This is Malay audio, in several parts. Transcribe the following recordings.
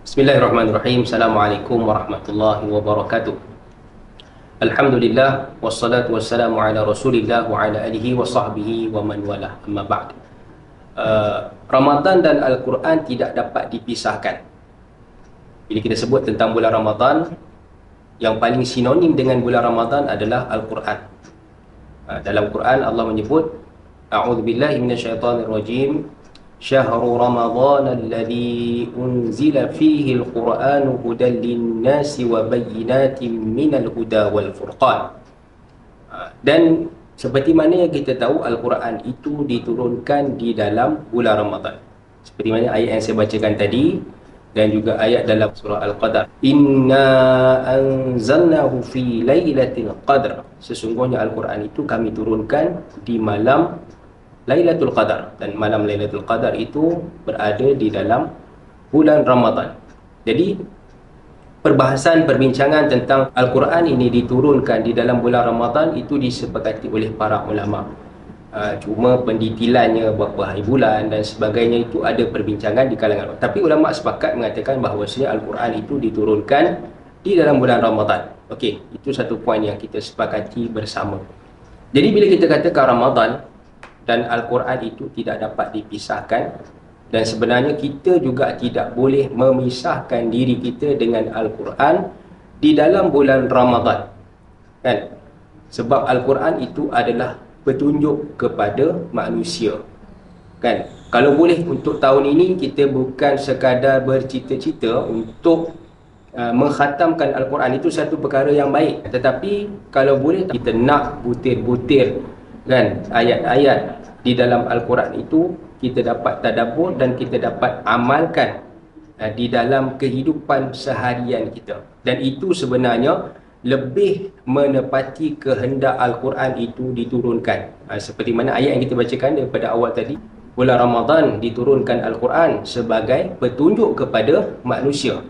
Bismillahirrahmanirrahim. Assalamualaikum warahmatullahi wabarakatuh. Alhamdulillah wassalatu wassalamu ala Rasulillah wa ala alihi wa sahbihi wa man walah. Amma ba'd. Ramadan dan Al-Quran tidak dapat dipisahkan. Bila kita sebut tentang bulan Ramadan, yang paling sinonim dengan bulan Ramadan adalah Al-Quran. Dalam Quran Allah menyebut, A'udzubillahi minasyaitonirrajim, Syahru Ramadhan alladhi unzila fihi al-Qur'anu hudan linnasi wa bayyinatin minal huda wal furqan. Dan seperti mana yang kita tahu, Al-Quran itu diturunkan di dalam bulan Ramadan. Seperti mana ayat yang saya bacakan tadi, dan juga ayat dalam surah Al-Qadar. Inna anzalnahu fi lailatul qadr. Sesungguhnya Al-Quran itu kami turunkan di malam Lailatul Qadar, dan malam Lailatul Qadar itu berada di dalam bulan Ramadan. Jadi perbahasan perbincangan tentang Al-Quran ini diturunkan di dalam bulan Ramadan itu disepakati oleh para ulama. Cuma pendetilannya berapa hari bulan dan sebagainya itu ada perbincangan di kalangan. Tapi ulama sepakat mengatakan bahawasanya Al-Quran itu diturunkan di dalam bulan Ramadan. Okey, itu satu poin yang kita sepakati bersama. Jadi bila kita katakan Ramadan dan Al-Quran itu tidak dapat dipisahkan, dan sebenarnya kita juga tidak boleh memisahkan diri kita dengan Al-Quran di dalam bulan Ramadan, kan? Sebab Al-Quran itu adalah petunjuk kepada manusia, kan? Kalau boleh untuk tahun ini kita bukan sekadar bercita-cita untuk mengkhatamkan Al-Quran, itu satu perkara yang baik, tetapi kalau boleh kita nak butir-butir, kan, ayat-ayat di dalam Al-Quran itu kita dapat tadabbur dan kita dapat amalkan di dalam kehidupan seharian kita. Dan itu sebenarnya lebih menepati kehendak Al-Quran itu diturunkan. Seperti mana ayat yang kita bacakan daripada awal tadi, bulan Ramadan diturunkan Al-Quran sebagai petunjuk kepada manusia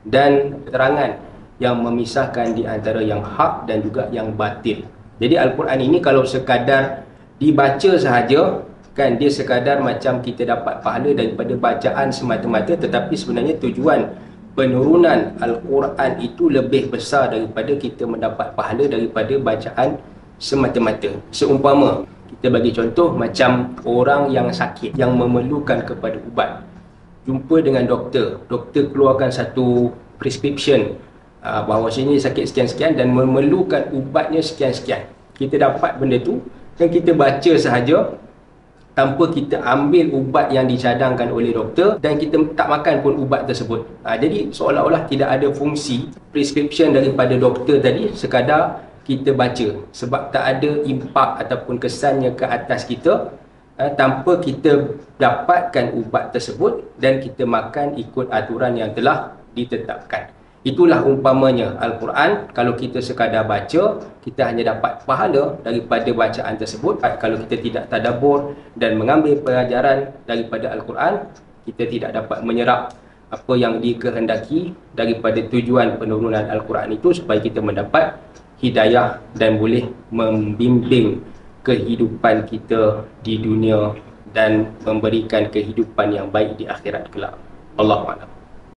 dan keterangan yang memisahkan di antara yang hak dan juga yang batil. Jadi Al-Quran ini kalau sekadar dibaca sahaja, kan, dia sekadar macam kita dapat pahala daripada bacaan semata-mata, tetapi sebenarnya tujuan penurunan Al-Quran itu lebih besar daripada kita mendapat pahala daripada bacaan semata-mata. Seumpama kita bagi contoh macam orang yang sakit, yang memerlukan kepada ubat, jumpa dengan doktor, doktor keluarkan satu prescription bahawasanya sakit sekian-sekian dan memerlukan ubatnya sekian-sekian. Kita dapat benda tu dan kita baca sahaja tanpa kita ambil ubat yang dicadangkan oleh doktor, dan kita tak makan pun ubat tersebut. Jadi seolah-olah tidak ada fungsi prescription daripada doktor tadi, sekadar kita baca, sebab tak ada impak ataupun kesannya ke atas kita tanpa kita dapatkan ubat tersebut dan kita makan ikut aturan yang telah ditetapkan. Itulah umpamanya Al-Quran. Kalau kita sekadar baca, kita hanya dapat pahala daripada bacaan tersebut. Kalau kita tidak tadabbur dan mengambil pelajaran daripada Al-Quran, kita tidak dapat menyerap apa yang dikehendaki daripada tujuan penurunan Al-Quran itu, supaya kita mendapat hidayah dan boleh membimbing kehidupan kita di dunia dan memberikan kehidupan yang baik di akhirat kelak. Allahu a'lam.